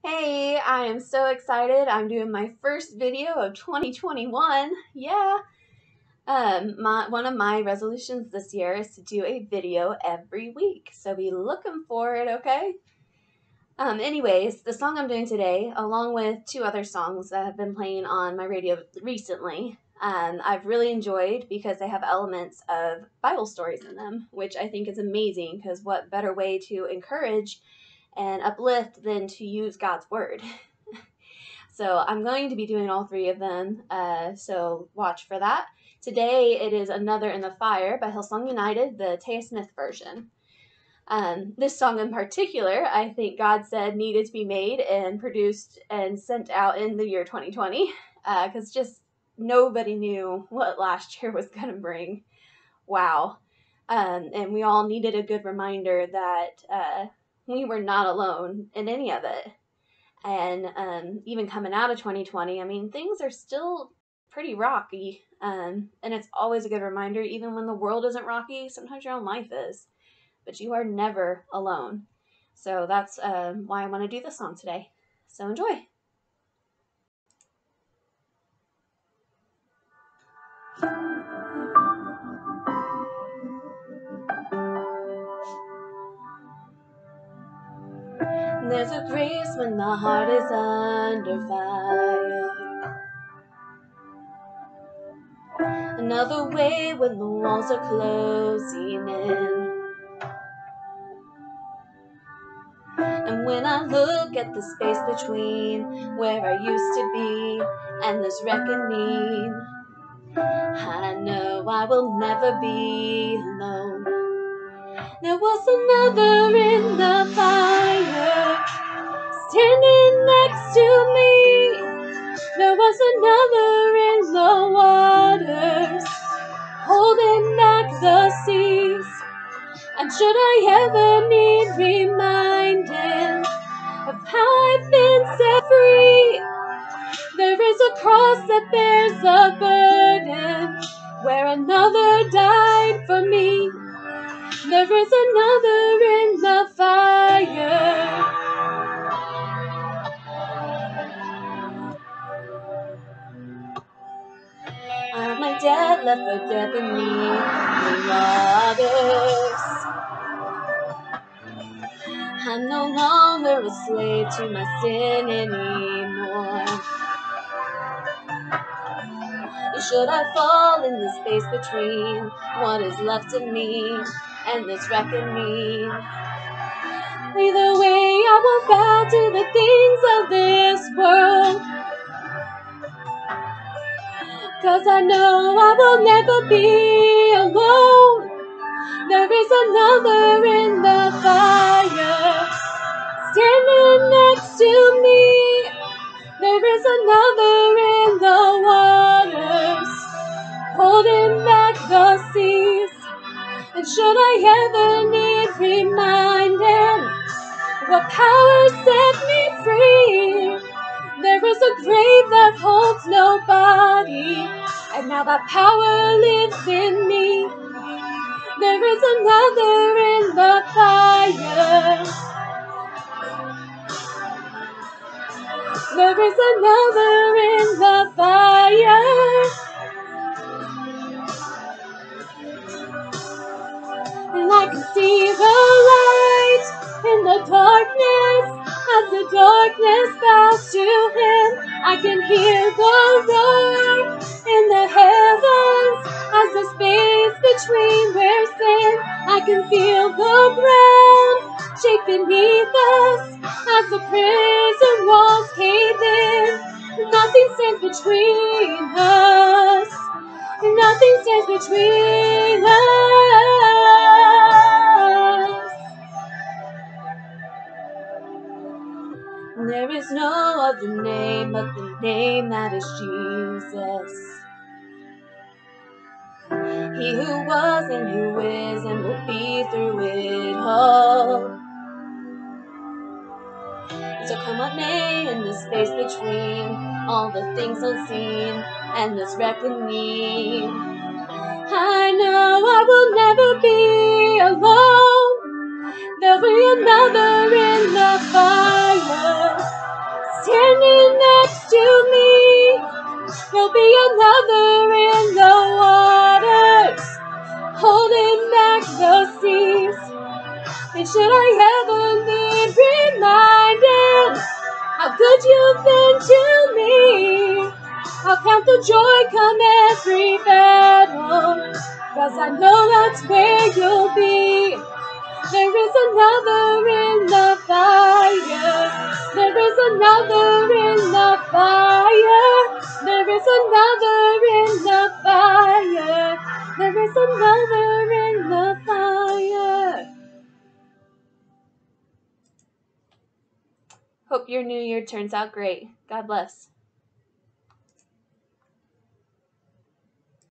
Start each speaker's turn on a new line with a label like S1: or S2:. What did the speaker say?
S1: Hey, I am so excited. I'm doing my first video of 2021. Yeah. One of my resolutions this year is to do a video every week. So be looking for it, okay? Anyways, the song I'm doing today, along with two other songs that have been playing on my radio recently, I've really enjoyed because they have elements of Bible stories in them, which I think is amazing because what better way to encourage and uplift than to use God's word. So I'm going to be doing all three of them, so watch for that. Today it is Another in the Fire by Hillsong United, the Taya Smith version. This song in particular, I think God said needed to be made and produced and sent out in the year 2020, because just nobody knew what last year was going to bring. Wow. And we all needed a good reminder that we were not alone in any of it. And even coming out of 2020, I mean, things are still pretty rocky. And it's always a good reminder, even when the world isn't rocky, sometimes your own life is. But you are never alone. So that's why I want to do this song today. So enjoy. There's a grace when the heart is under fire. Another way when the walls are closing in. And when I look at the space between where I used to be and this reckoning, I know I will never be alone. There was another in the fire, standing next to me. There was another in the waters, holding back the seas. And should I ever need reminding of how I've been set free, there is a cross that bears a burden where another died for me. There is another in the fire. My dad left for dead beneath the waters. I'm no longer a slave to my sin anymore. Should I fall in the space between what is left of me and this reckoning? Either way, I won't bow to the things of this world, 'cause I know I will never be alone. There is another in the fire, standing next to me. There is another in the waters, holding back the seas. And should I ever need reminding what power set me free, there is a grave that holds nobody, and now that power lives in me. There is another in the fire. There is another in the fire. And I can see the light in the darkness as the darkness bows to him. I can hear the roar in the heavens as the space between wears thin. I can feel the ground shake beneath us as the prison walls cave in. Nothing stands between us. Nothing stands between us. There is no other name but the name that is Jesus. He who was and who is and will be through it all. So come what may in the space between all the things unseen and this reckoning, I know I will never be alone. There'll be another in the fire, another in the waters, holding back the seas. And should I ever need reminding how good you've been to me, I'll count the joy come every battle, 'cause I know that's where you'll be. There is another in the fire. There is another in the fire. There is another in the fire. There is another in the fire. Hope your new year turns out great. God bless.